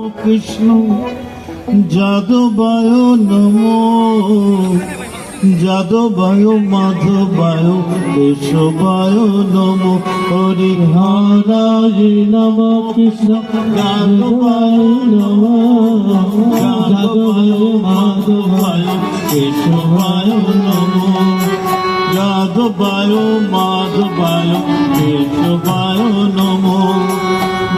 কৃষ্ণ যাদবায় নমো, যাদবায় মাধবায় কেশবায় নমো। হরি হরি নম কৃষ্ণ যাদবায় নমো, যাদবায় মাধবায় কেশবায় নমো। যাদবায় মাধবায় কেশবায় নমো।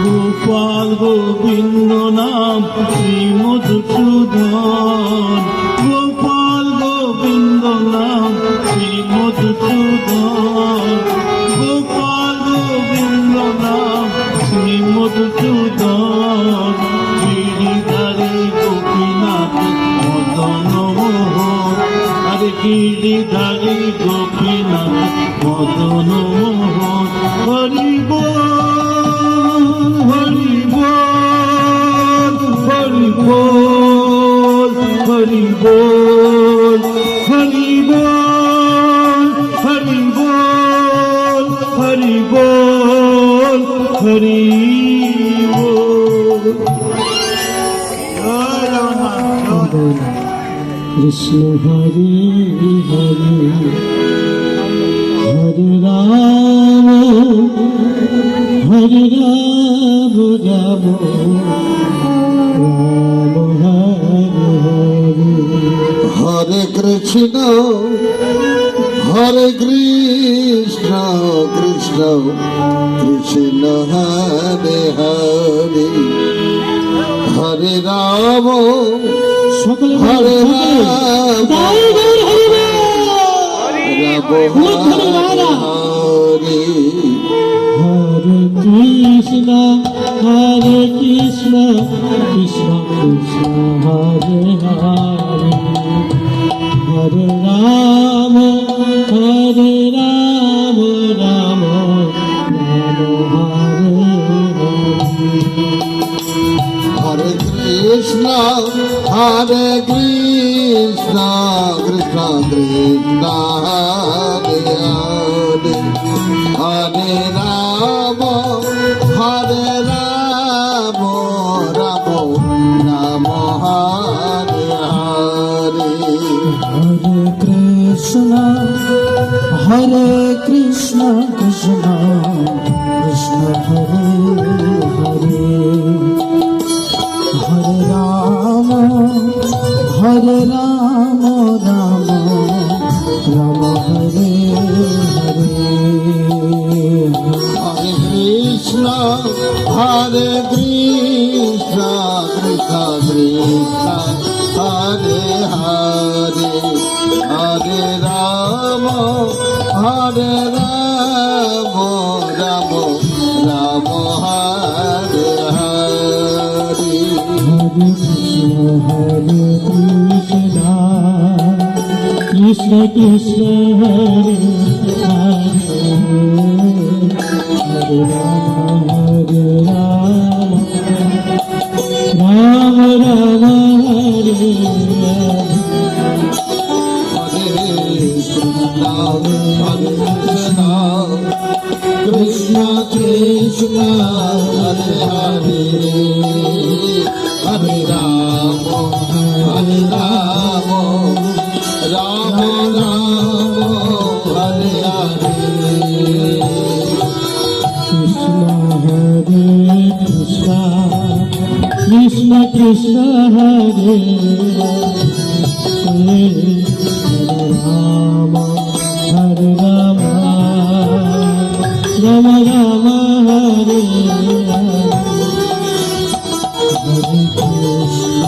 গোপাল গোবিন্দ নাম শ্রী মধুসূদন, গোপাল গোবিন্দ নাম শ্রী মধুসূদন, গোপাল গোবিন্দ নাম শ্রী মধুসূদন। গিরিধারী গোপীনাথ মদন মোহন, আরে গিরিধারী গোপীনাথ মদন মোহন। হরি বল হরি বল হরি বল হরি বল হরি বল হরি বল হরি বল হরি বল। কৃষ্ণ হরি হরি হরে রাম হরে রাম রাম রাম হরে হরে। হরে কৃষ্ণ হরে কৃষ্ণ কৃষ্ণ কৃষ্ণ হরে হরে। হরে রাম হরে রাম হরে হরে কৃষ্ণ হরে কৃষ্ণ কৃষ্ণ কৃষ্ণ হরে হরে। হরে রাম রাম রাম হরে হরে। হরে কৃষ্ণ হরে কৃষ্ণ কৃষ্ণ কৃষ্ণ হরে হরে। হরে রাম রাম রাম হরে হরে। হরে কৃষ্ণ কৃষ্ণ কৃষ্ণ হরে হরে। হরে রাম রাম রাম হরে হরে। হরে কৃষ্ণ হরে কৃষ্ণ কৃষ্ণ কৃষ্ণ হরে হরে। হরে রাম রাম রাম রাম হরে হরে। হরে কৃষ্ণ কৃষ্ণ কৃষ্ণ হরে হরে। হরে রাম রাম রাম হরে হরে। কৃষ্ণ কৃষ্ণ হরে হরে। হরে রাম রাম রাম হরে হরে। কৃষ্ণ হরে কৃষ্ণ কৃষ্ণ হরে হরে। রাম হরে রাম রাম রাম হরে হরে। কৃষ্ণ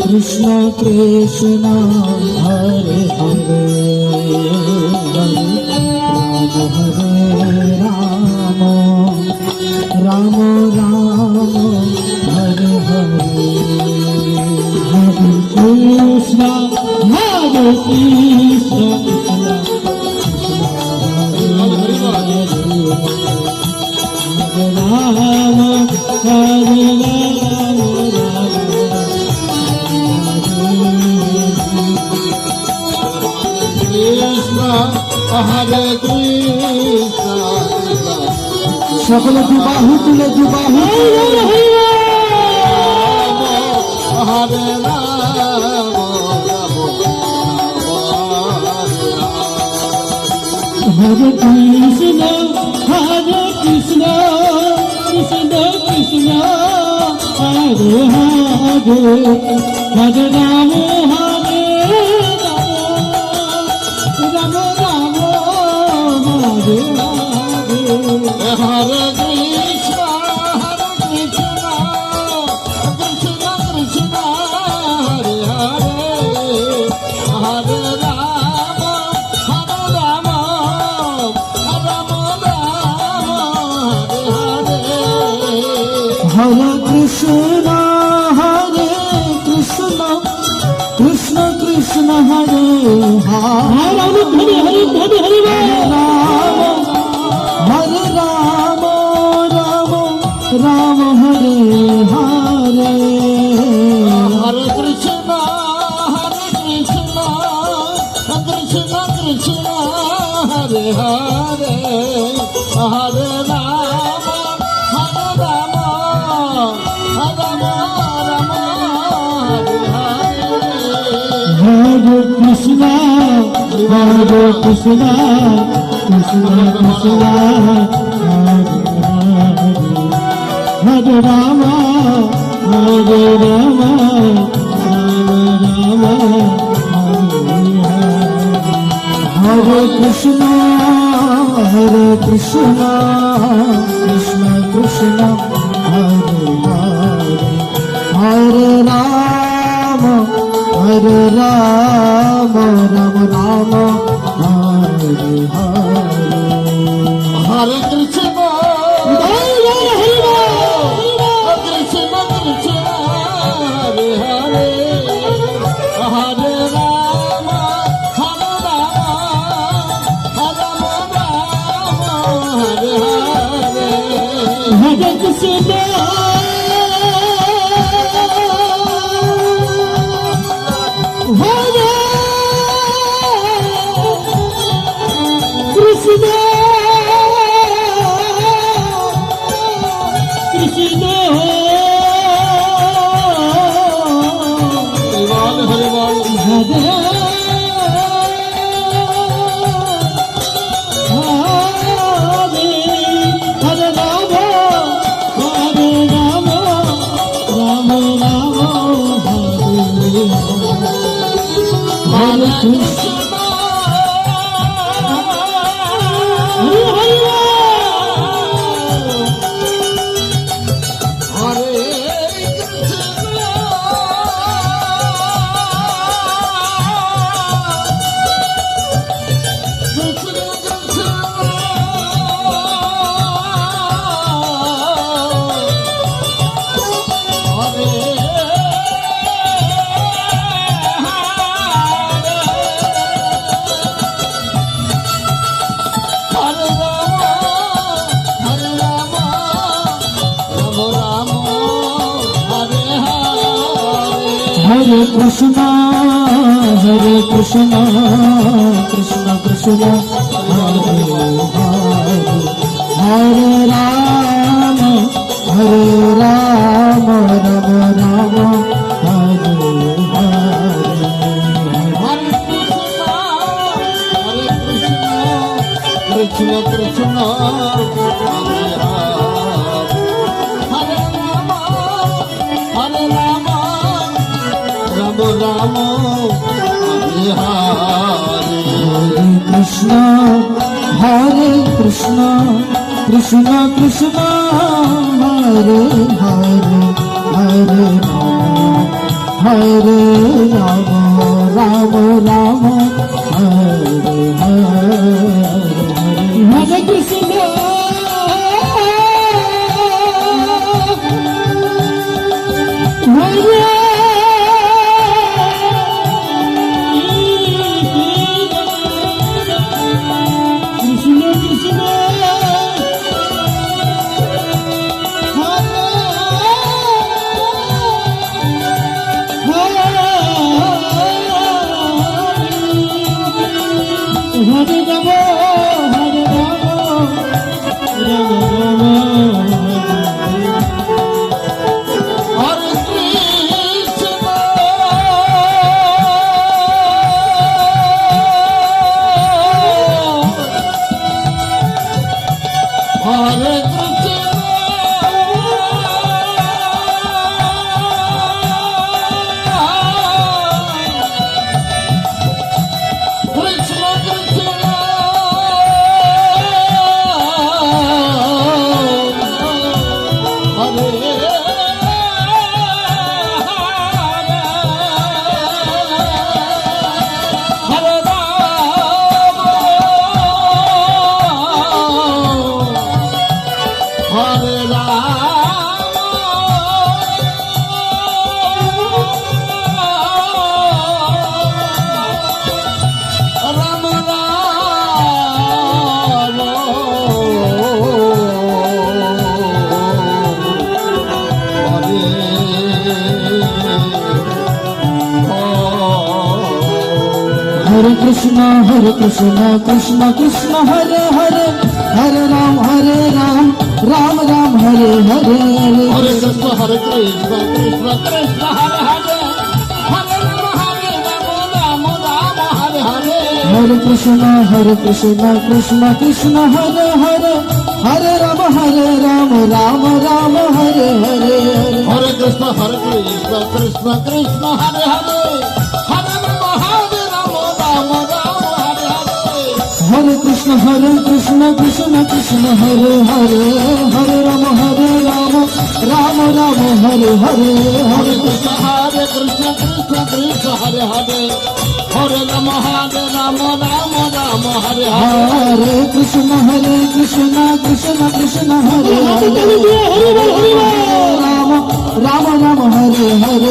কৃষ্ণ কৃষ্ণ হরে হরে। রাম হরে রাম রাম রাম হরে হরে। হরে কৃষ্ণ হরে কৃষ্ণ রাম হরে রাম কৃষ্ণ হরে কৃষ্ণ সকলে দুবাহু তুলে দুবাহু হরে রাম হরে কৃষ্ণ হরে কৃষ্ণ কৃষ্ণ কৃষ্ণ হরে হরে হরে রাম হরে রাম রাম রাম হরে হরে হরে কৃষ্ণ কৃষ্ণ কৃষ্ণ হরে হরে হরে রাম রাম রাম হরে হরে হরে কৃষ্ণ কৃষ্ণ কৃষ্ণ হরে হরে হরে হরে হরে রাম হরে রাম রাম রাম হরে হরে হরে কৃষ্ণ কৃষ্ণ কৃষ্ণ হরে হরে হরে রাম রাম রাম হরে হরে হরে কৃষ্ণ কৃষ্ণ কৃষ্ণ হরে রাম হরে রাম রাম রাম হরে কৃষ্ণ কৃষ্ণ কৃষ্ণ হরে হরে হরে রাম রাম রাম হরে হরে হরে কৃষ্ণ কৃষ্ণ কৃষ্ণ হরে হরে হরে রাম হরে হরে হরে কৃষ্ণ হরে কৃষ্ণ কৃষ্ণ হরিবল হরিবল হরে হরে হরে রাম রাম রাম হরে হরে কৃষ্ণ কৃষ্ণ হরে কৃষ্ণ কৃষ্ণ কৃষ্ণ হরে হরে রাম রাম রাম হরে হরে হরে কৃষ্ণ কৃষ্ণ কৃষ্ণ হরে হরে হরে রাম রাম রাম হরে হরে হরে কৃষ্ণ কৃষ্ণ হরে হরে রাম রাম রাম হরে হরে হরে কৃষ্ণ কৃষ্ণ কৃষ্ণ হরে হরে হরে রাম রাম রাম হরে হরে কৃষ্ণ হরে Krishna Krishna Hare Ram Hare Krishna, Krishna Krishna, Hare Hare, Hare Ram, Ram Ram, Hare Hare. Hare Krishna, Krishna Krishna, Hare Hare, Hare Rama, Hare Hare. Hare Krishna, Krishna Krishna, Hare Hare, Hare Ram, Ram Ram, Hare Hare. Hare Krishna, Krishna Krishna, Hare Hare, Hare Rama, Rama Hare Hare. Hare Krishna, Krishna Krishna, Hare Hare, Hare Ram, Ram Hare Hare. Hare Krishna, Krishna Krishna, Hare Hare, Hare Rama, Rama Hare Hare. Hare Krishna, Krishna Krishna, Hare Hare, Ram Hare Hare. Krishna, Hare Krishna, Krishna Krishna, Hare Hare, Hare Ram, Ram Hare Hare.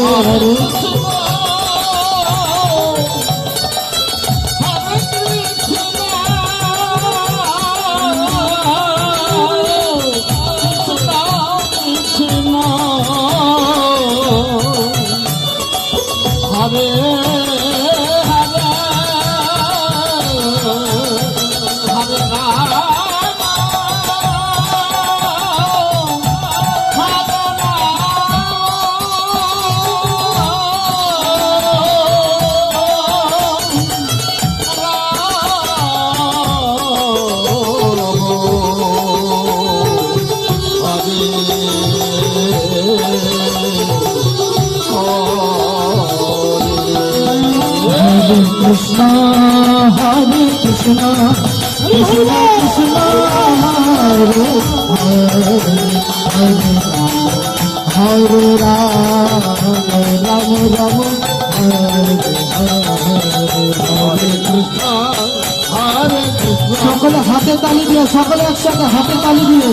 সকলে হাতে তালি দিয়ে, সকলে একসাথে হাতে তালি দিয়ে।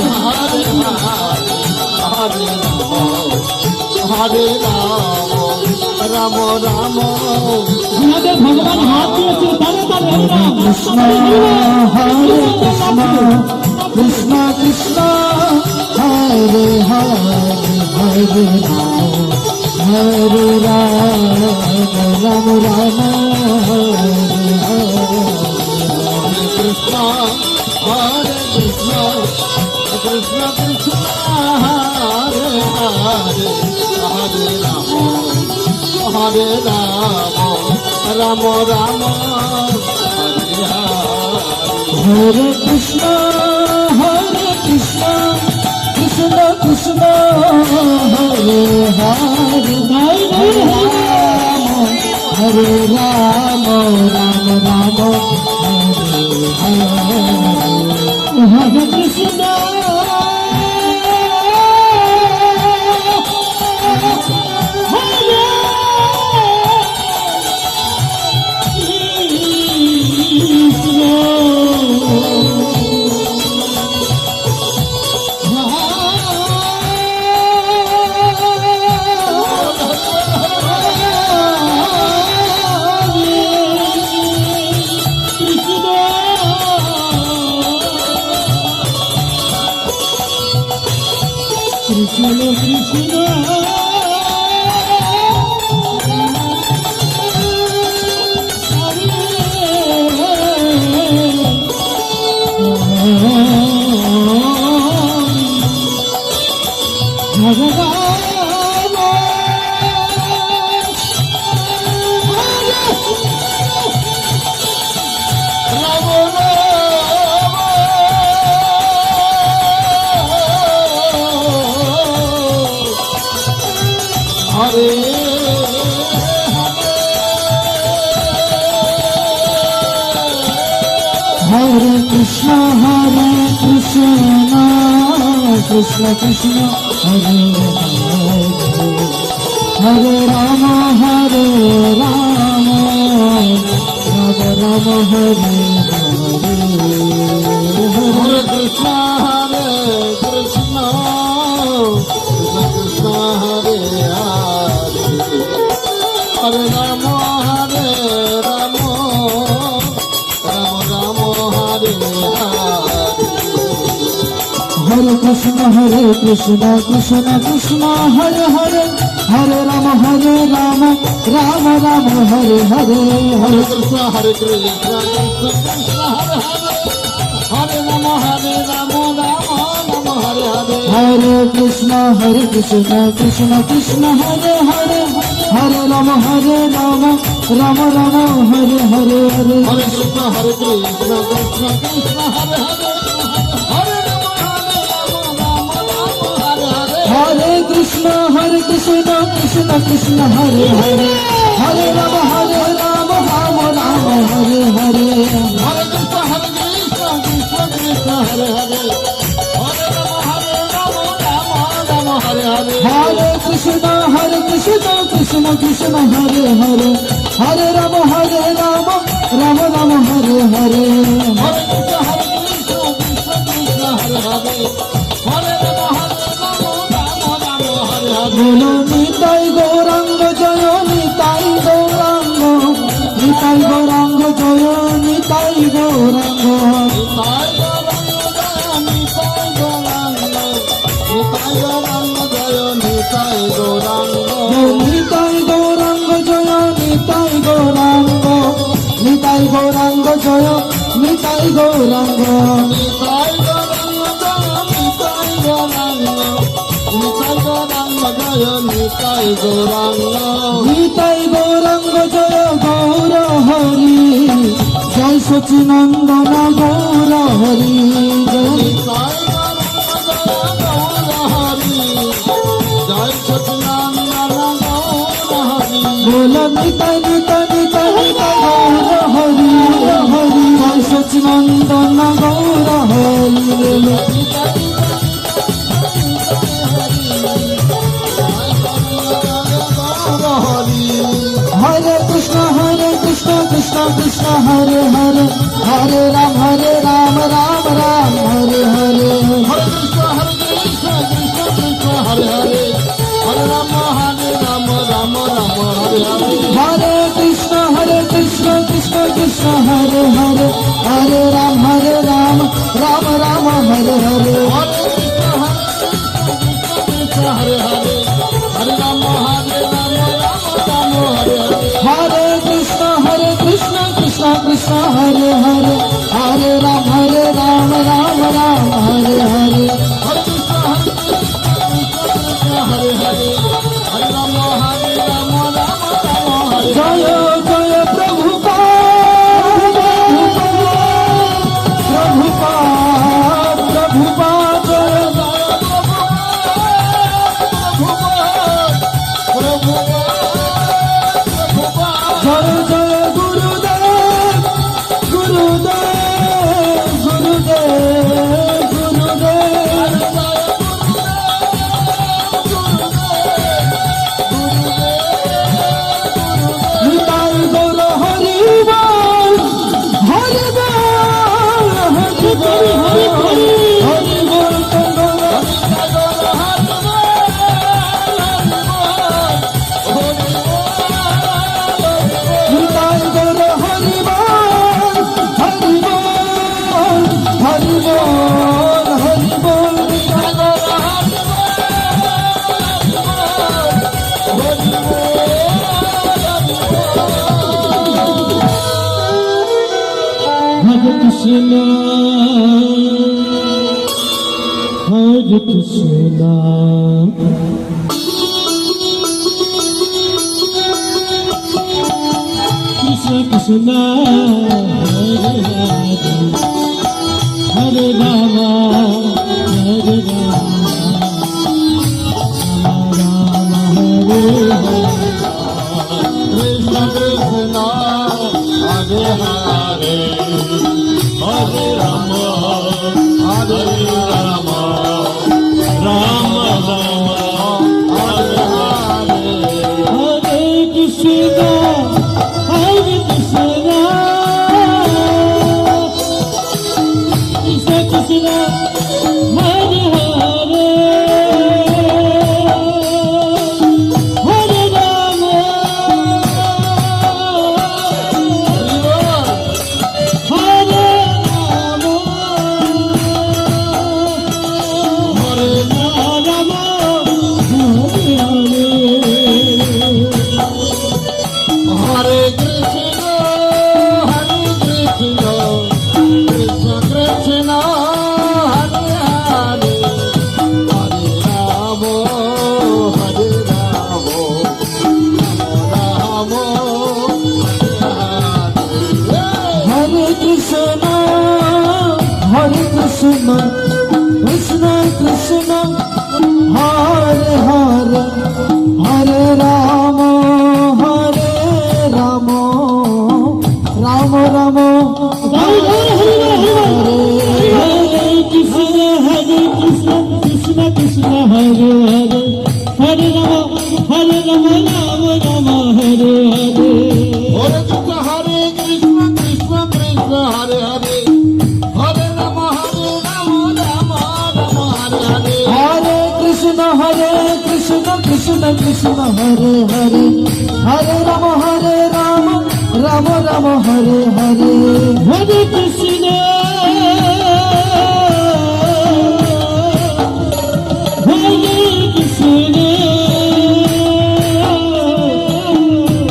Hare Ram, Ram আমাদের ভগবান হাত দিয়েছে, তালে তালে কৃষ্ণ হরে কৃষ্ণ, কৃষ্ণ কৃষ্ণ হরে হরে, হরে রাম, হরে রাম, রাম রাম হরে হরে. Krishna, Hare Krishna, Krishna Krishna, Hare Hare, Hare Rama, Hare Rama, Rama Rama, Hare Hare. Hare Krishna, Krishna Krishna, Hare Hare, Hare Rama, Hare Rama, Rama Rama, Hare Hare. Hare Krishna, Krishna Krishna, Hare Krishna, Krishna Krishna, Hare Hare Rama Hare Rama Rama Rama Hare Hare Hare Krishna Krishna Krishna Hare Hare Hare Rama Rama Rama Hare Hare Hare Krishna Krishna Krishna Hare Hare Hare Rama Rama Rama Hare Hare Hare Krishna Krishna Krishna Hare Hare Hare Rama Rama Rama Hare Hare Hare Krishna Krishna Krishna Hare Hare Hare Rama Rama Rama Hare Hare Hare Krishna Krishna Krishna Hare Hare Hare Rama Rama Rama Hare Hare Hare Krishna Krishna Krishna Hare Hare Hare Rama Rama Rama Hare Hare Hare Krishna Krishna Krishna Hare Hare Hare Rama Rama Rama Hare Hare Hare Krishna Krishna Krishna Hare Hare Hare Rama Rama Rama Hare Hare Hare Krishna Krishna Krishna Hare Hare Hare Rama Rama Rama Hare Hare Bolo Nitai Gauranga Jaya Nitai Gauranga Nitai Gauranga Jaya Nitai Gauranga Nitai Gauranga Jaya Nitai Gauranga Nitai Gauranga Jaya Nitai Gauranga Nitai Gauranga Jaya Gaura Hari Jai Sachinandana Gaura Hari Bola Nitai Nitai Nitai Nitai Gaura Hari Hari Jai Sachinandana Gaura Hari Hare Krishna Krishna Krishna Hare Hare Hare Ram Ram Ram Hare Hare Hare Krishna Krishna Krishna Hare Hare Hare Rama Rama Rama Hare Hare Hare Krishna Krishna Krishna Hare Hare Hare Ram Rama Hare Hare Hare Krishna Krishna Hare Hare Hare Rama Rama Hare Hare Hare Krishna Krishna Krishna Hare Hare Hare Ram Rama Hare Hare Hare Krishna Krishna Hare Hare Hare Rama Rama Hare Hare Jaya Jaya Prabhupada Prabhupada Jaya Jaya Gurudev Gurudev Gurudev Gurudev Nitai Gaura Hari Bol Hari Bol Hari Bol Hari Bol Gaura Nitai Gaura Hari Bol Hari Bol Hari Bol Hari Bol Hare Krishna Hare Krishna Krishna Krishna Hare Rama Hare Rama Hare Hare Krishna Krishna Hare Hare Hare Rama Hare Rama Rama Rama Krishna Krishna Krishna Hare Hare Hare Ram Ram Ram হরে কৃষ্ণ কৃষ্ণ কৃষ্ণ হরে হরে হরে রাম রাম রাম হরে হরে হরে কৃষ্ণ কৃষ্ণ কৃষ্ণ হরে হরে হরে রাম রাম রাম হরে হরে হরে কৃষ্ণ কৃষ্ণ কৃষ্ণ হরে হরে হরে রাম রাম রাম হরে হরে হরে কৃষ্ণ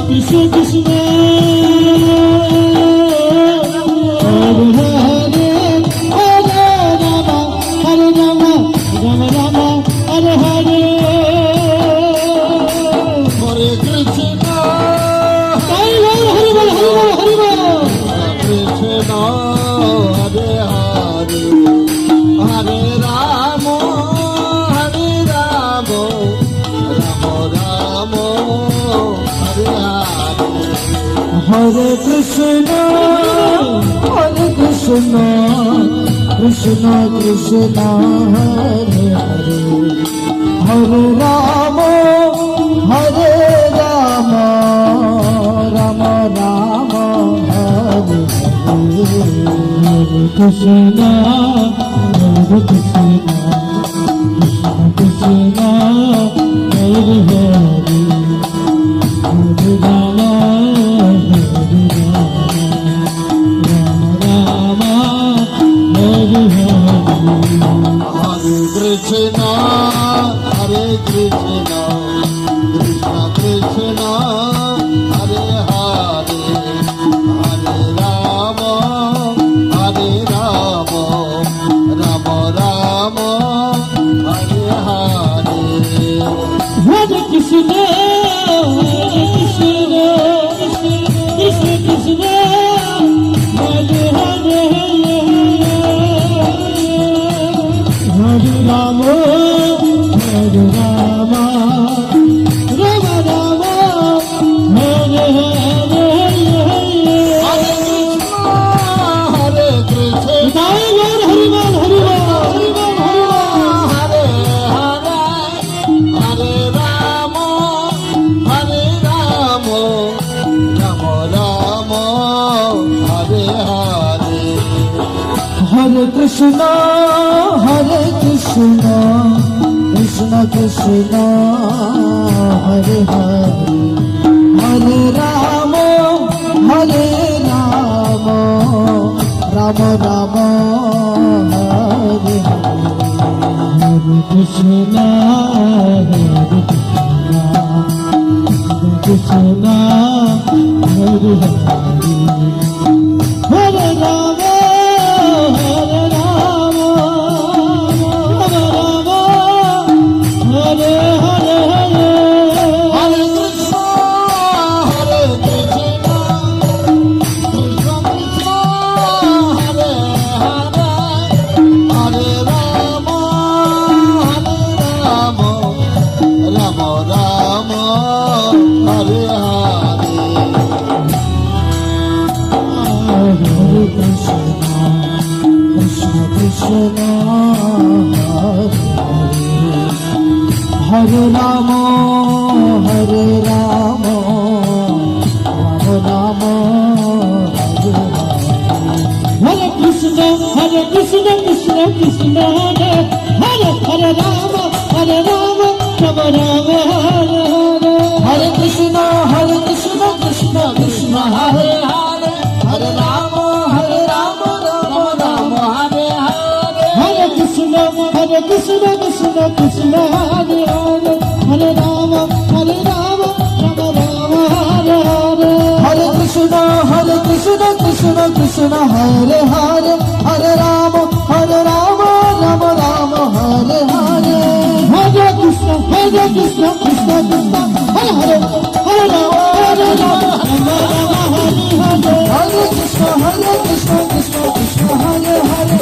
কৃষ্ণ কৃষ্ণ হরে হরে হরে রাম রাম রাম হরে হরে হরে কৃষ্ণ হরি বল হরি বল হরি বল হরি বল কৃষ্ণ হরে হরে হরে রাম রাম রাম হরে হরে কৃষ্ণ কৃষ্ণ কৃষ্ণ হরে হরে হরে রাম রাম রাম হরে হরে কৃষ্ণ কৃষ্ণ কৃষ্ণ হরে হরে হরে রাম রাম হরে হরে কৃষ্ণ কৃষ্ণ কৃষ্ণ হরে হরে হরে রাম রাম রাম হরে হরে হরে কৃষ্ণ কৃষ্ণ কৃষ্ণ হরে হরে হরে রাম রাম রাম হরে হরে হরে কৃষ্ণ হরি বল হরি বল হরি বল হরি বল হরে হরে হরে রাম রাম রাম হরে হরে হরে কৃষ্ণ কৃষ্ণ কৃষ্ণ হরে হরে হরে রাম রাম রাম রাম হরে হরে কৃষ্ণ কৃষ্ণ হরে হরে রাম হরে রাম হরে হরে হরে হরে কৃষ্ণ কৃষ্ণ কৃষ্ণ হরে হরে হরে রাম রাম রাম হরে হরে হরে কৃষ্ণ কৃষ্ণ হরে রাম রাম রাম হরে কৃষ্ণ কৃষ্ণ কৃষ্ণ হরে হরে রাম রাম রাম হরে হরে কৃষ্ণ কৃষ্ণ কৃষ্ণ হরে হরে হরে রাম রাম রাম হরে হরে হরে কৃষ্ণ কৃষ্ণ কৃষ্ণ হরে হরে রাম রাম রাম হরে হরে হরে কৃষ্ণ কৃষ্ণ কৃষ্ণ হরে হরে রাম রাম রাম হরে হরে হরে কৃষ্ণ কৃষ্ণ কৃষ্ণ হরে হরে হরে রাম রাম রাম হরে হরে হরে কৃষ্ণ কৃষ্ণ কৃষ্ণ হরে হরে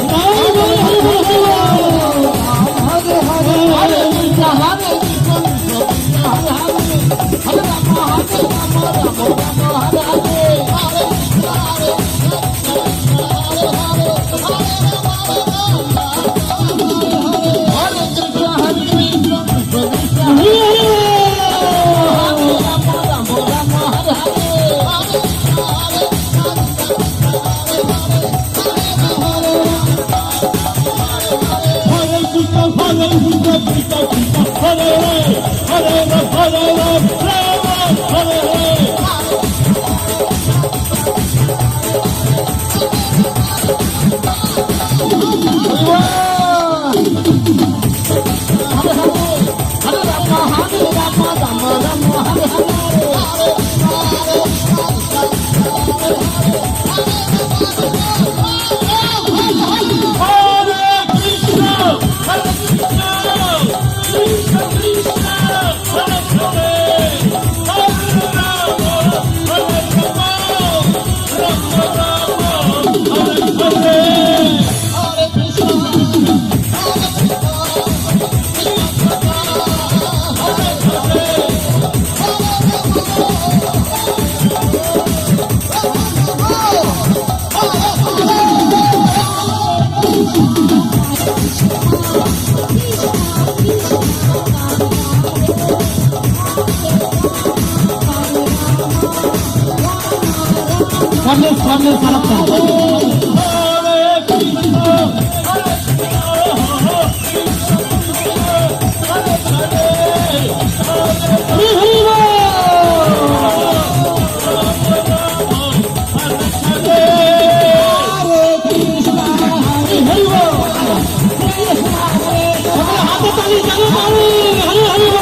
সামনে সামনে সারাপ্পা হাতে তালি জানো মারি হরি হরি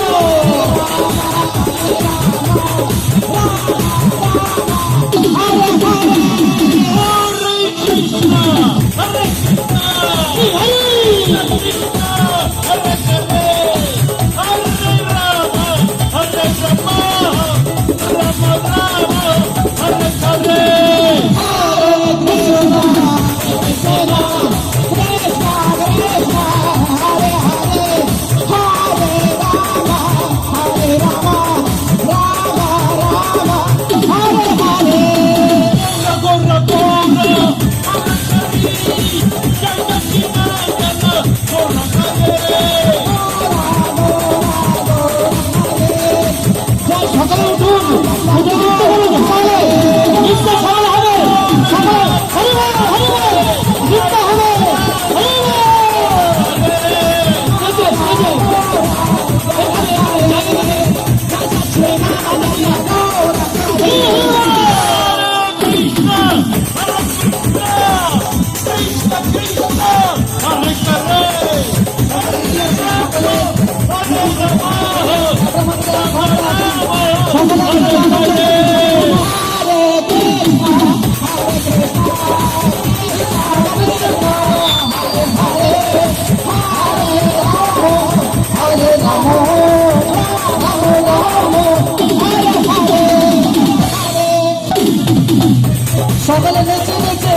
সকলে নেচে নেচে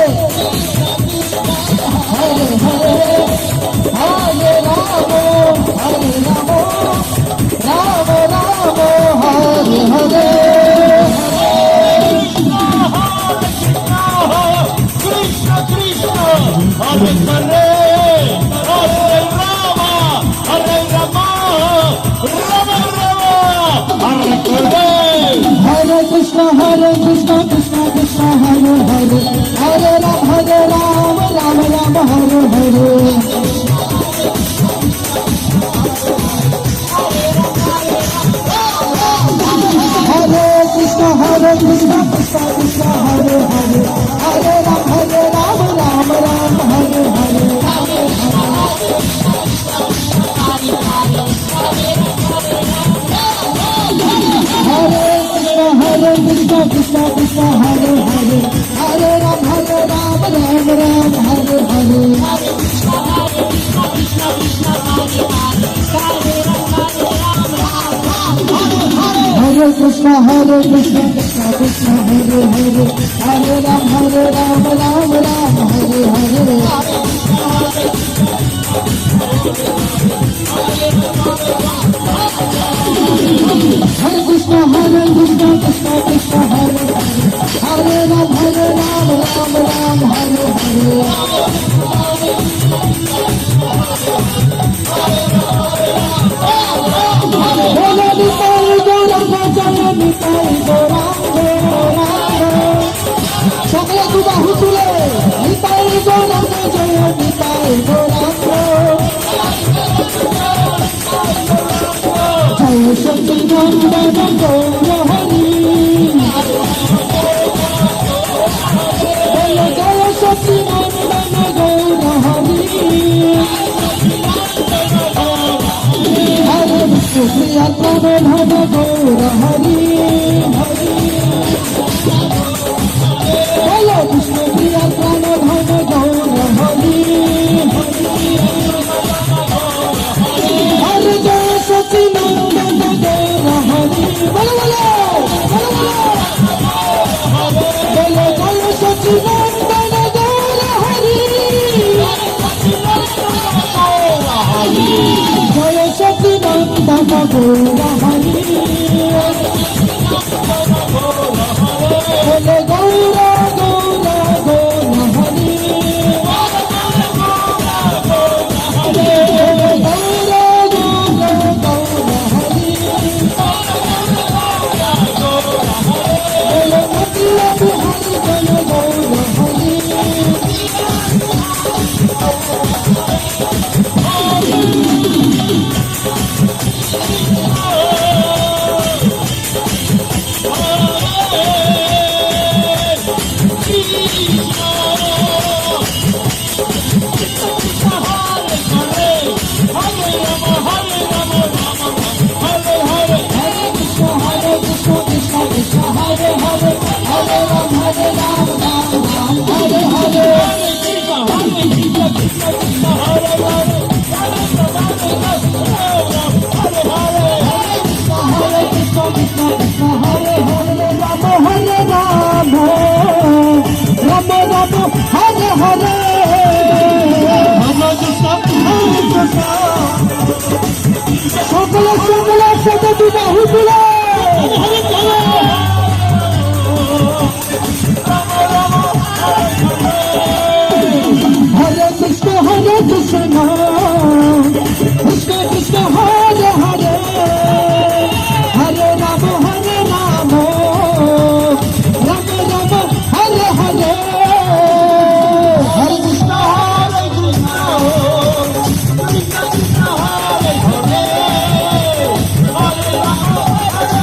হরে হরে হরে রাম হরে রাম রাম রাম হরে হরে কৃষ্ণ কৃষ্ণ হরে হরে হরে রাম হরে রাম রাম রাম হরে হরে হরে কৃষ্ণ কৃষ্ণ কৃষ্ণ হরে হরে হরে রাম রাম রাম হরে হরে হরে কৃষ্ণ কৃষ্ণ কৃষ্ণ হরে হরে হরে রাম রাম রাম হরে হরে হরে কৃষ্ণ কৃষ্ণ হরে হরে হরে রাম রাম রাম হরে হরে হরে কৃষ্ণ কৃষ্ণ কৃষ্ণ হরে হরে হরে রাম রাম রাম হরে হরে হরে কৃষ্ণ কৃষ্ণ কৃষ্ণ হরে হরে রাম রাম রাম হরে হরে বলো নিতাই গৌরাঙ্গ জয় নিতাই গৌরাঙ্গ সকলে দুবাহু তুলে নিতাই গৌরাঙ্গ জয় নিতাই গৌরাঙ্গ জয় নন্দন গৌর হরি বলো জয় সচি নন্দন গৌর হরি হরে বিষ্ণু প্রিয়া প্রাণ ধন গৌর হরি বলো বিষ্ণু প্রিয়া প্রাণ ধন গৌর হরি হরে জয় সচি নন্দন গৌর হরি বলো বলো বলো জয় সচি নন্দন গৌর হরি জয় সচি নন্দন গৌর হরি বলো গৌর গৌর গৌর হরি সকলে সকলে একসাথে তুই বাহু তুলে হরে Krishna Krishna Krishna Hare Hare Hare Ram Ram Ram Hare Hare Hare Krishna Krishna Krishna Hare Hare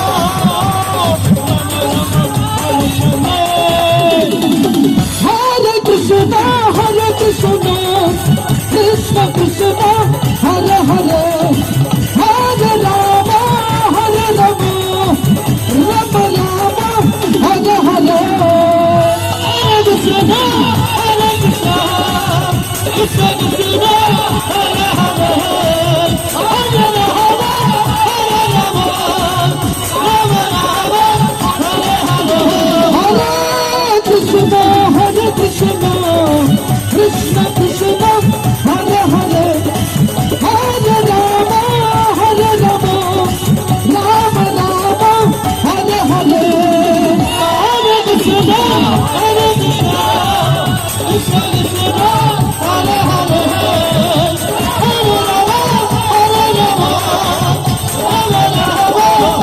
Hare Rama Hare Rama Rama Rama Hare Hare Hare Krishna Hare Krishna Krishna Krishna Hare Hare Hare Rama Hare Rama Rama Rama Hare Hare Hare Krishna Krishna Krishna Hare Hare Hare Rama Hare Rama Rama Rama Hare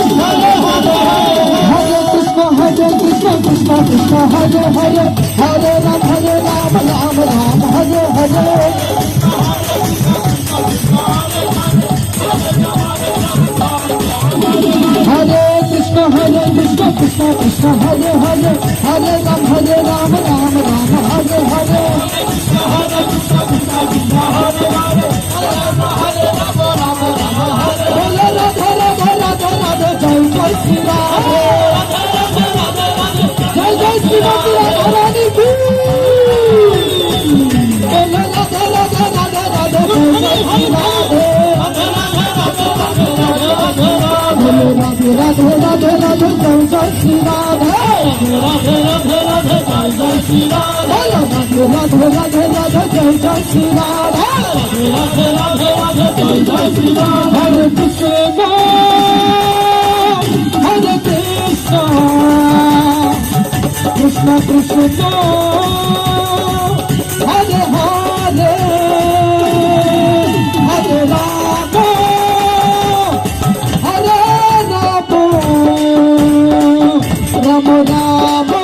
Hare Hare Krishna Krishna Krishna Hare Hare Hare Rama Hare Rama Rama Rama Hare Hare Hare Krishna Krishna Krishna Hare Hare Hare Rama Rama Rama Hare Hare Hare Krishna Krishna Krishna Hare Hare Hare Rama Rama Rama Hare Hare Hare Radha Radha Radha Radha Jai Jai Shri Radha Jai Jai Shri Radha Radha Rani ki Radha Radha Radha Radha Jai Jai Shri Radha Radhe Radhe Radhe Radhe Jai Jai Shri Radha Radhe Radhe Radhe Jai Jai Shri Radha Radhe Radhe Radhe Radhe Jai Jai Shri Radha Radhe Radhe Radhe Jai Jai Shri Radha Hare Krishna Krishna Krishna Hare Hare Hare Rama Hare Rama Rama Rama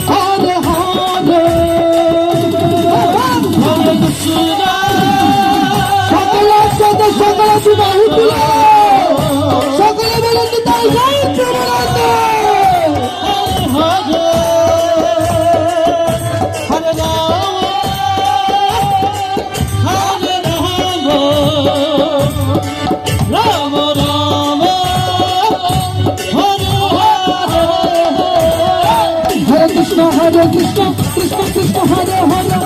Hare Hare Hare Krishna Sakala Sada Sakala Subhanahu Ram Ram Hare Hare Krishna Krishna Krishna Hare Hare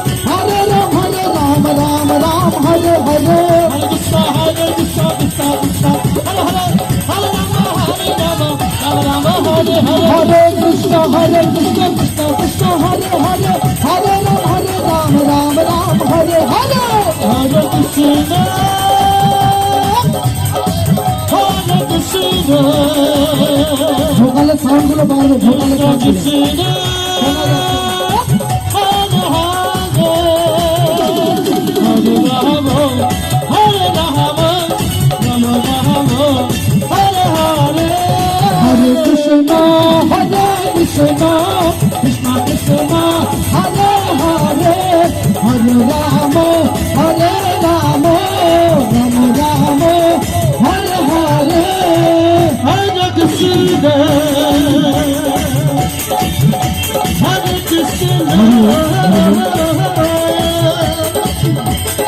Hare Ram Ram Ram Hare Hare Hare Krishna Krishna Krishna Hare Hare Hare Ram Ram Hare Hare Hare Krishna Krishna Krishna Hare Hare Hare Ram Ram Hare Hare Hare Krishna ভোকালের sound গুলো বাড়বে ভোকালের Hare sound Krishna Hare Ram Hare Ram Ram Ram Hare Hare Hare Krishna Krishna Krishna Hare Hare Hare Ram Ram Ram Hare Hare Hare Krishna হরে কৃষ্ণ কৃষ্ণ কৃষ্ণ হরে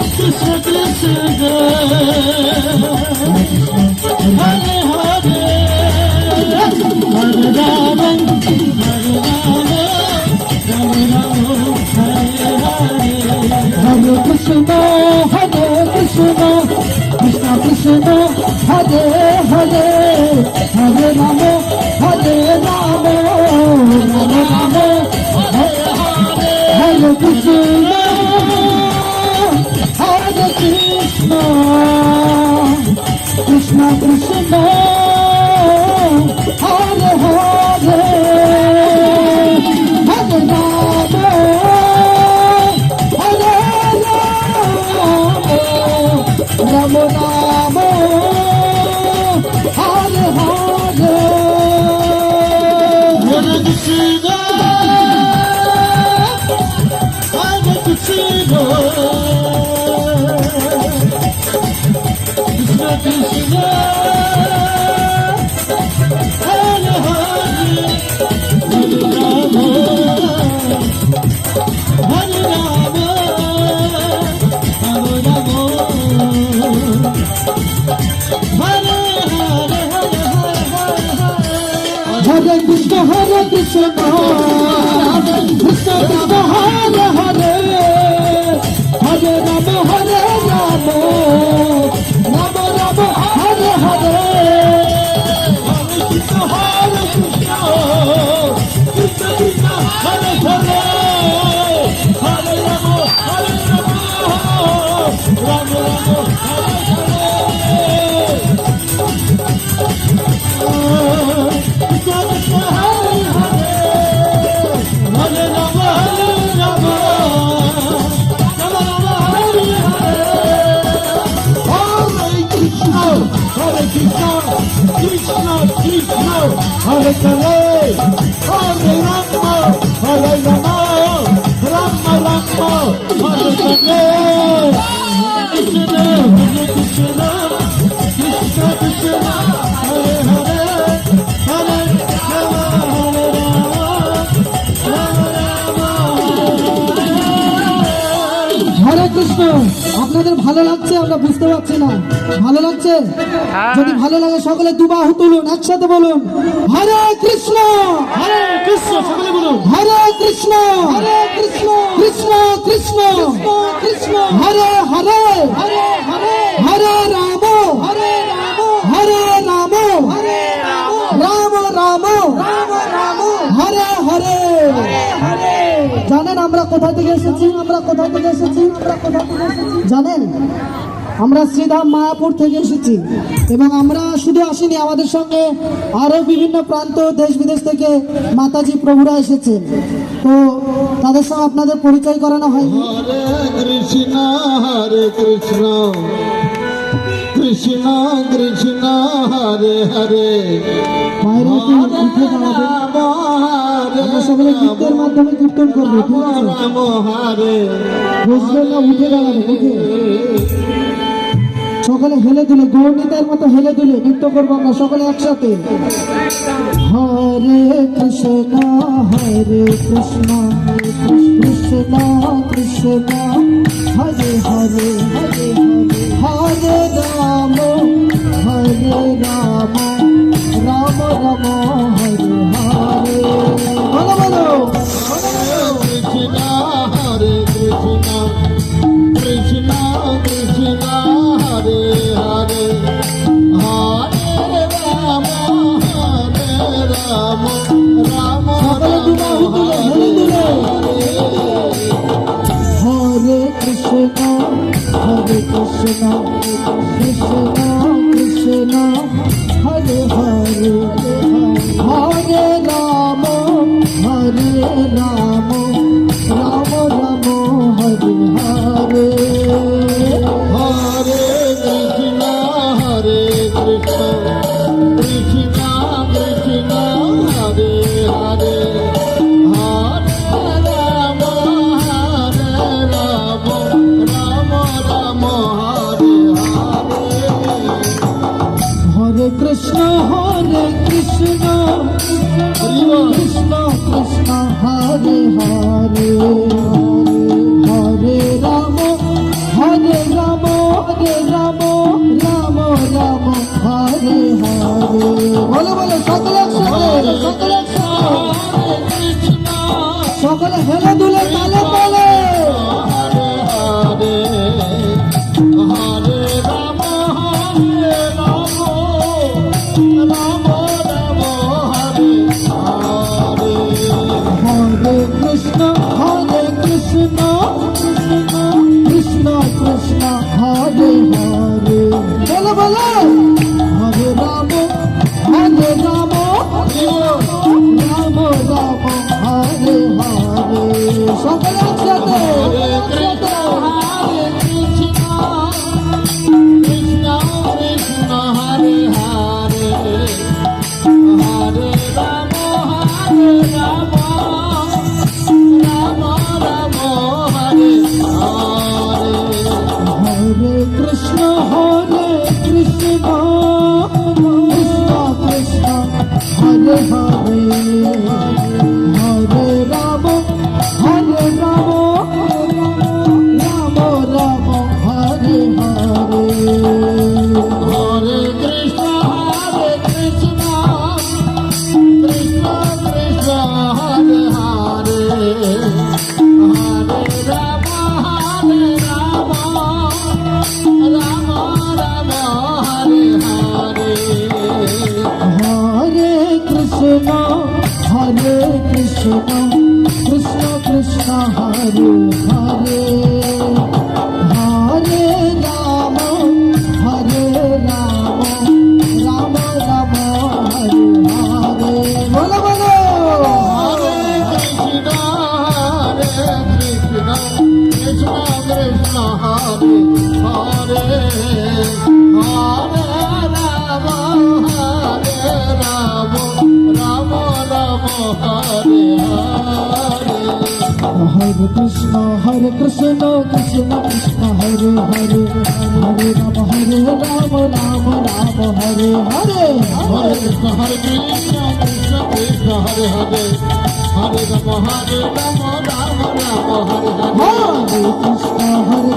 হরে হরে রাম রাম রাম হরে হরে হরে কৃষ্ণ কৃষ্ণ কৃষ্ণ হরে হরে হরে রাম রাম রাম হরে কৃষ্ণ কৃষ্ণ কৃষ্ণ হরে হরে হরে রাম হরে রাম রাম হরে হরে হরে কৃষ্ণ হরে কৃষ্ণ কৃষ্ণ কৃষ্ণ হরে হরে হরে রাম হরে রাম রাম রাম হরে হরে হরে হরে হরে কৃষ্ণ কৃষ্ণ কৃষ্ণ হরে হরে হরে রাম রাম রাম হরে হরে কৃষ্ণ হরে কৃষ্ণ কৃষ্ণ কৃষ্ণ হরে হরে হরে রাম রাম রাম হরে হরে কৃষ্ণ কৃষ্ণ হরে হরে হরে রাম রাম রাম হরে হরে Hare Krishna, Krishna Krishna, Hare Hare, Hare Rama, Hare Rama, Rama Rama, Hare Hare, Krishna, Hare Krishna, Krishna Krishna, Hare Hare, Hare Rama, Hare Rama, হরে কৃষ্ণ আপনাদের ভালো লাগছে আমরা বুঝতে পারছি না ভালো লাগছে যদি ভালো লাগে সকলে দুবাহু তুলুন একসাথে বলুন হরে কৃষ্ণ Hare Krishna, সকলে বলুন হরে কৃষ্ণ কৃষ্ণ কৃষ্ণ কৃষ্ণ হরে হরে হরে রাম রাম রাম হরে হরে জানেন আমরা কোথা থেকে এসেছি জানেন আমরা শ্রীধাম মায়াপুর থেকে এসেছি এবং আমরা শুধু আসিনি আমাদের সঙ্গে আরো বিভিন্ন প্রান্ত দেশ বিদেশ থেকে মাতাজি প্রভুরা এসেছেন তো তাদের সঙ্গে আপনাদের পরিচয় করানো হয়নি Hare Krishna, Krishna Krishna, Hare Hare, বাইরে একটু উঠে দাঁড়াবেন আমরা সকলে নৃত্যের মাধ্যমে কীর্তন করবো ঠিক আছে Ram Hare, বসবেন না উঠে দাঁড়াবেন উঠে সকলে হেলে দুলে গৌরনীতার মতো হেলে দুলে নৃত্য করবো আমরা সকলে একসাথে হরে কৃষ্ণ কৃষ্ণ কৃষ্ণ হরে হরে হরে হরে হরে রাম রাম রাম হরে হরে। বলো বলো কৃষ্ণ হরে কৃষ্ণ কৃষ্ণ কৃষ্ণ হরে হরে হরে রাম রাম রাম সকলে দুটো তুলে ধরে দিলে হরে কৃষ্ণ কৃষ্ণ কৃষ্ণ হরে হরে হরে রাম রাম রাম হরে হরে। হরে কৃষ্ণ কৃষ্ণ কৃষ্ণ হরে হরে হরে রাম রাম রাম হরে হরে। হরে কৃষ্ণ কৃষ্ণ কৃষ্ণ হরে হরে হরে রাম রাম রাম রাম হরে হরে। বলো বলো সকলে একসাথে, সকলে একসাথে, সকলে হেলে দুলে তালে তালে হরে হরে হরে রাম রাম রাম হরে হরে। হরে কৃষ্ণ কৃষ্ণ কৃষ্ণ কৃষ্ণ হরে হরে। বলো বলো হরে রাম রাম রাম হরে হরে। সকলে একসাথে হরে কৃষ্ণ কৃষ্ণ কৃষ্ণ হরে হরে হরে রাম রাম রাম হরে হরে। হরে কৃষ্ণ কৃষ্ণ কৃষ্ণ হরে হরে হরে রাম রাম রাম হরে হরে। হরে কৃষ্ণ কৃষ্ণ কৃষ্ণ হরে হরে হরে রাম রাম রাম হরে হরে। হরে কৃষ্ণ কৃষ্ণ কৃষ্ণ হরে হরে হরে রাম রাম রাম হরে হরে। বলো বলো হরে Krishna Krishna Krishna Krishna Hare Hare Hare Ram Ram Ram Hare Hare. Hare Krishna Krishna Krishna Hare Hare Hare Ram Ram Ram Hare Hare. Hare Krishna Krishna Krishna Hare Hare Hare Ram Ram Ram Hare Hare. Hare Krishna Krishna Krishna Hare Hare Hare Ram Ram Ram Hare Hare. Hare Krishna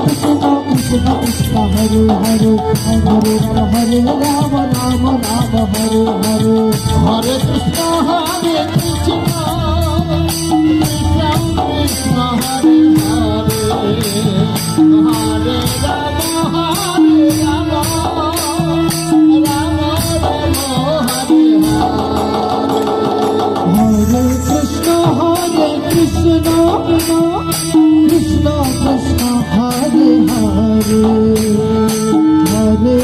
Krishna Krishna Krishna Hare Hare Hare Ram Ram Ram Hare Hare. Hare Krishna Krishna Krishna Hare Hare Hare Ram Ram Ram Hare Hare. Hare Krishna Krishna Krishna Krishna Hare Hare Hare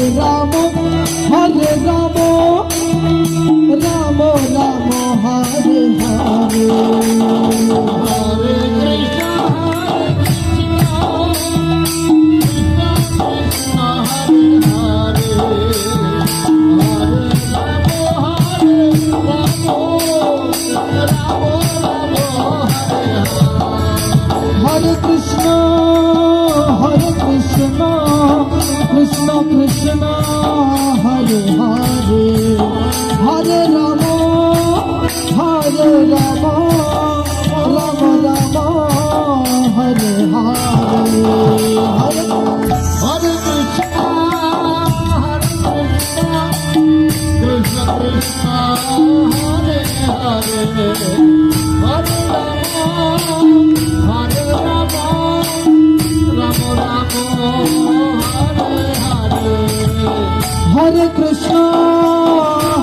Ram Ram Hare Hare. Hare Krishna Krishna Krishna Hare Hare Hare Ram Ram Ram Hare Hare Hare. Hare Krishna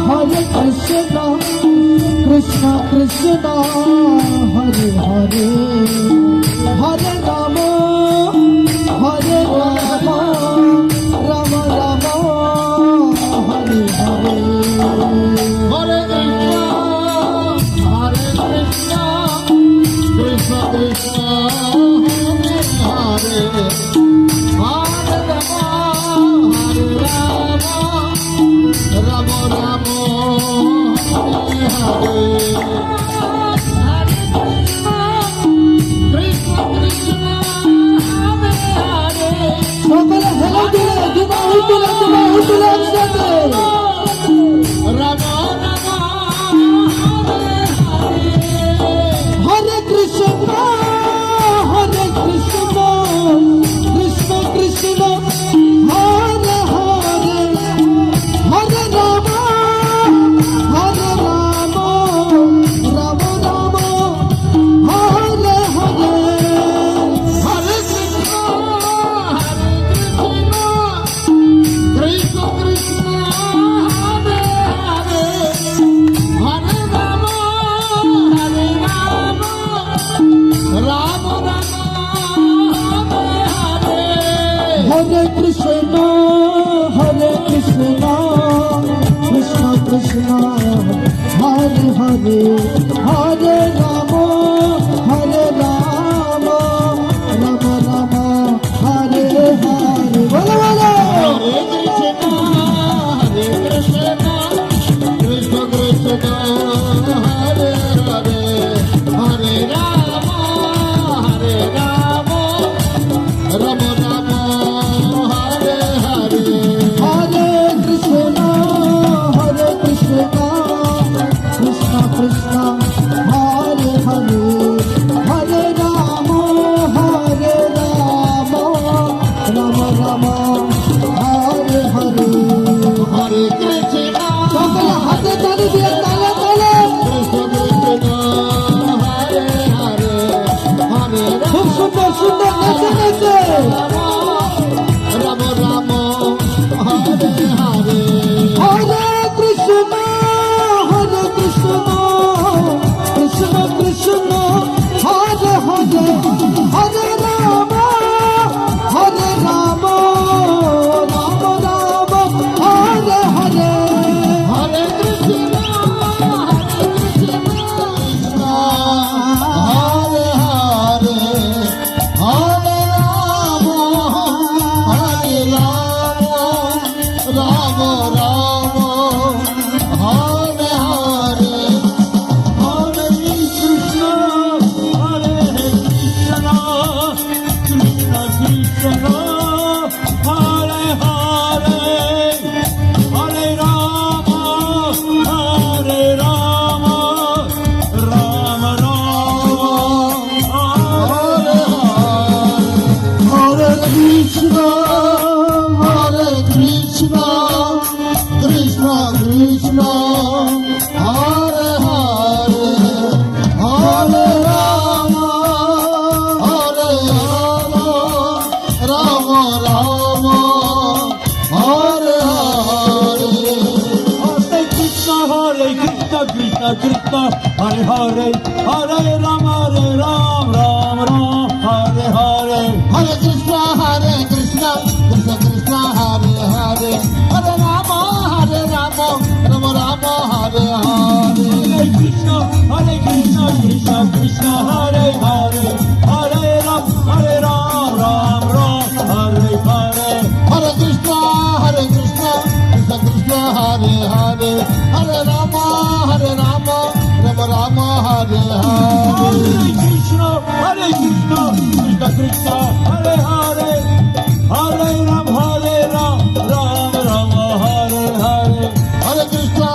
Hare Krishna, Krishna Krishna, Hare Hare, Hare Rama, Hare Rama, Rama Rama, Hare Hare. Hare Krishna, Krishna Krishna, Hare Hare, Hare Rama, Hare Rama, Rama Rama, Hare Hare. Krishna Krishna, Hare Hare. সকলে হেলে দিলে দুবা উঠলে একসাথে Rama Rama, Hare Krishna, Hare Krishna, Krishna Krishna, Hare Hare, Hare Rama, Hare Rama, Rama Rama, Hare Hare. Hare Krishna, Krishna Krishna, Hare Hare, Hare Rama, Hare Rama, Rama Rama, Hare Hare. Hare Krishna, Hare Krishna, Krishna Krishna, Hare Hare, Hare Rama, Hare Rama, Rama Rama, Hare Hare. Bolo bolo. Hare Krishna, Krishna Krishna, Hare Hare, Hare Rama, Hare Rama, Rama Rama, Hare Hare. Hare Krishna, Hare Krishna, Krishna Krishna, Hare Hare, Hare Rama, Hare Rama, Rama Rama, Hare Hare. Hare Krishna, সকলে হাতে তালি দিয়ে তালে তালে Krishna Krishna, Hare Hare, Hare খুব সুন্দর সুন্দর নেচে নেচে Rama, Rama Rama, Hare Hare. Hare Krishna, Hare Krishna, Krishna Krishna, Hare Hare, Hare Rama, Hare Rama, Rama Rama, Hare Hare. Hare Krishna, Hare Hare, Hare Rama, Hare Rama, Rama Rama, Hare Hare. Hare Krishna, Hare Krishna, Krishna Krishna, Hare Hare, Hare Rama, Hare Rama, Rama Rama, Hare Hare Krishna, Hare Krishna, Krishna Krishna, Hare Hare, Hare Rama, Hare Rama, Rama Rama, Hare Hare. Hare Krishna, Krishna Krishna, Hare Hare, Hare Rama, Ram Ram, Hare Hare. Hare Krishna, Krishna Krishna, Hare Hare, Hare Rama, Rama Rama, Hare Hare. Hare Krishna, Krishna Krishna, Hare Hare, Hare Ram, Ram Ram, Hare Hare. Hare Krishna, Krishna Krishna, Hare Hare, Hare Rama, Rama Rama, Hare Hare. Hare Krishna, Krishna Krishna, Hare Hare, Hare Ram, Ram Ram, Hare Hare. Hare Krishna,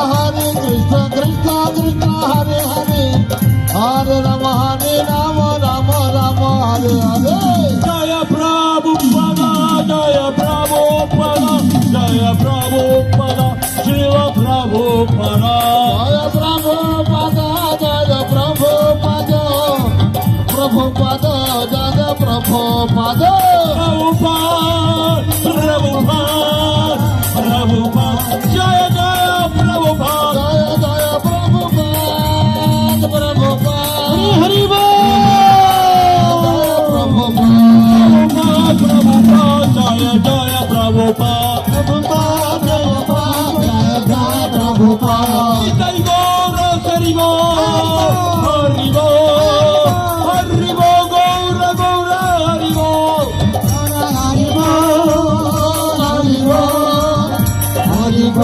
Krishna Krishna, Hare Hare, Hare Rama, Rama Rama, Hare Hare. Jaya Prabhupada, Jaya Prabhupada, Jaya Prabhupada, Shiva Prabhupada. Gopal Nitai Gour হরিব হরিব হরিব গৌর গৌর হরিব হরিব হরিব হরিব হরিব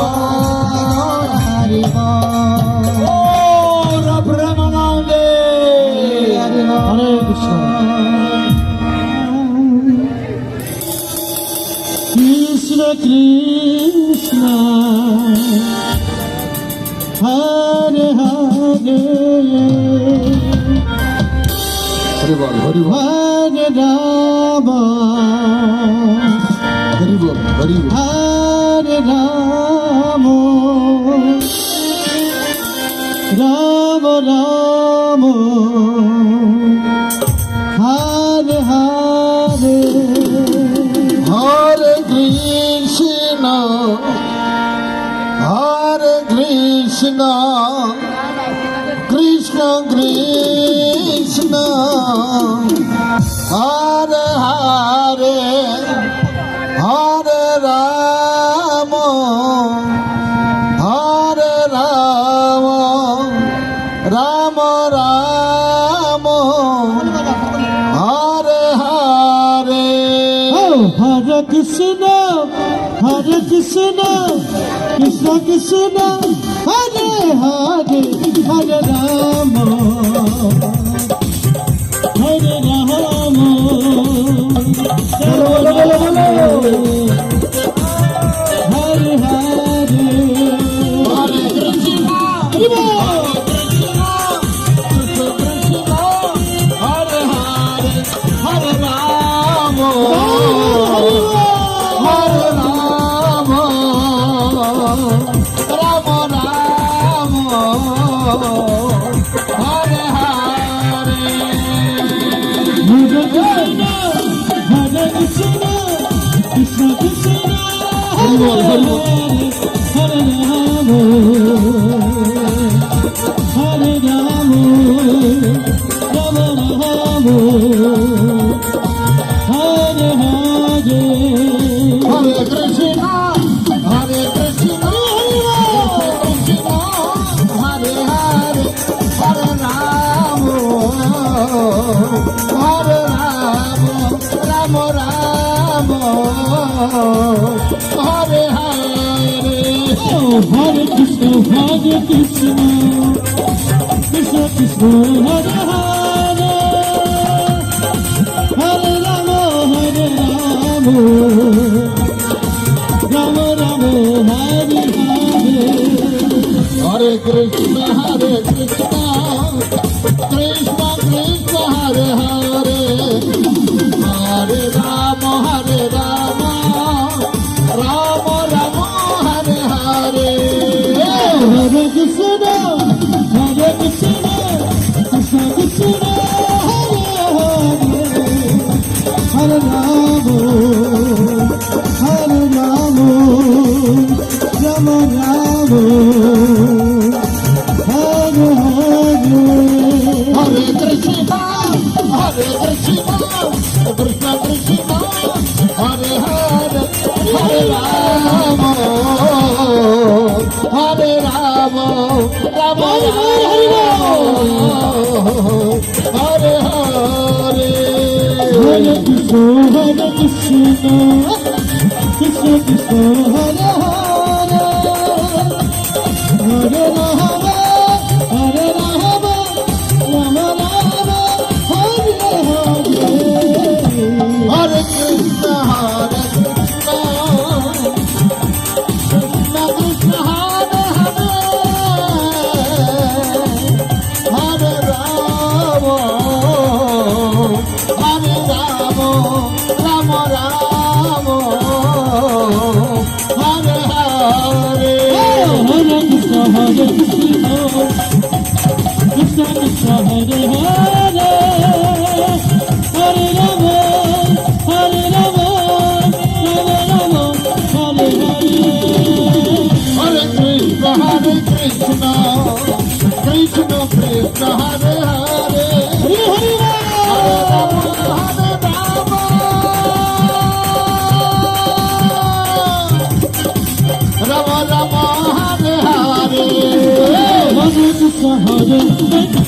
গৌর প্রেমানন্দে হরে কৃষ্ণ কৃষ্ণ কৃষ্ণ হরে হরে হরি বল হরি বল হরে রাম হরি বল হরি বল হরে রাম রাম রাম হরে হরে হরে কৃষ্ণ হরে কৃষ্ণ কৃষ্ণ কৃষ্ণ হরে হরে হরে রাম হরে রাম রাম রাম হরে হরে হরে কৃষ্ণ কৃষ্ণ কৃষ্ণ হরে হরে হরে রাম হরে রাম হরে হরে হরে কৃষ্ণ হরে হরে হরে রাম হরে রাম রাম রাম হরে হরে হরে কৃষ্ণ কৃষ্ণ কৃষ্ণ হরে হরে রাম হরে রাম রাম রাম হরে হরে হরে কৃষ্ণ হরে কৃষ্ণ কৃষ্ণ হরে হরে হরে রাম হরে রাম রাম রাম হরে হরে হরে কৃষ্ণ কৃষ্ণ কৃষ্ণ হরে হরে হরে রাম রাম রাম হরে হরে হরে কৃষ্ণ কৃষ্ণ কৃষ্ণ হরে হরে হরে রাম রাম রাম হরে হরে হরে কৃষ্ণ কৃষ্ণ কৃষ্ণ হরে রাম রাম রাম হরে হরে হরে কৃষ্ণ কৃষ্ণ কৃষ্ণ হরে হরে হরে রাম রাম হরে হরে হরে কৃষ্ণ কৃষ্ণ কৃষ্ণ হরে হরে হরে রাম রাম রাম হরে হরে হরে কৃষ্ণ কৃষ্ণ কৃষ্ণ হরে হরে হরে রাম রাম রাম হরে হরে হরে কৃষ্ণ কৃষ্ণ কৃষ্ণ হরে হরে হরে রাম রাম রাম হরে হরে হরে কৃষ্ণ কৃষ্ণ কৃষ্ণ হরে হরে হরে হরে হরে রাম রাম রাম হরে হরে Hare Krishna,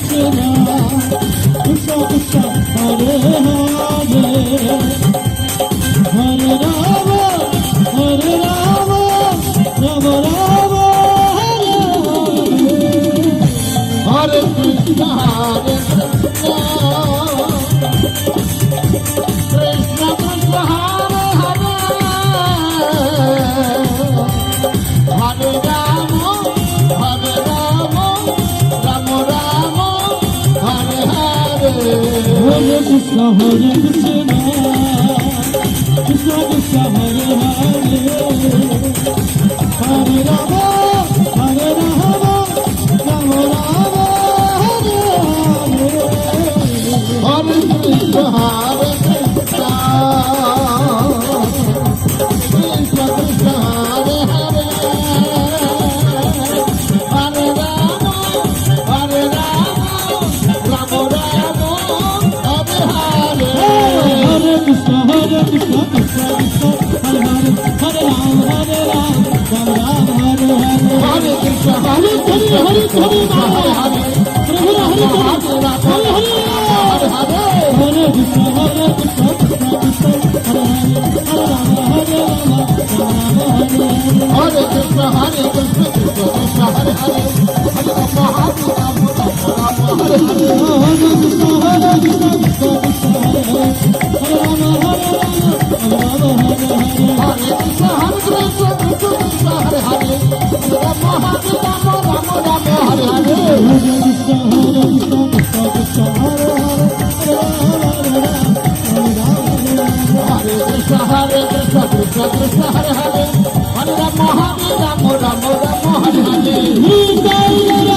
Krishna Krishna, Hare Hare, Hare Rama, Hare Rama, Rama Rama, Hare Hare. Hare Krishna, Hare Krishna, Krishna Krishna, Hare Hare, Hare Rama, Hare Rama, Rama Rama, Hare Hare. Hare Krishna, Hare Krishna, Krishna Krishna, Hare Hare, Hare Rama, Hare Rama, Rama Rama, Hare Hare. Hare Krishna, Hare Krishna, Krishna Krishna, Hare Hare, Hare Ram, Hare Ram, Ram Ram, Hare Hare. Hare Krishna, Hare Krishna, Krishna Krishna, Hare Hare, Prabhu Hare Hare, Hare Hare. Hare Hare. Hare Krishna, Hare Krishna, Krishna Krishna, Hare Hare, Hare Rama, Hare Rama, Rama Rama, Hare Hare. Hare Krishna, Hare Krishna, Krishna Krishna, Hare Hare, Hare Rama, Hare Rama, Rama Rama, Hare Hare. Hare Krishna, Hare Krishna, Krishna Krishna, Hare Hare, Hare Rama, Hare Rama, Rama Rama, Hare Hare. Hare Krishna, Hare Krishna, Krishna Krishna, Hare Hare, Hare Rama, Hare Rama, Rama Rama, Hare Hare. Hare Krishna, Hare Krishna, Krishna Krishna, Hare Hare, Hare Rama, Hare Rama, Rama Rama, Hare Hare. Hare Krishna, Hare Krishna, Krishna Krishna, Hare Hare, Hare Rama, Hare Rama, Rama Rama, Hare Hare. Hare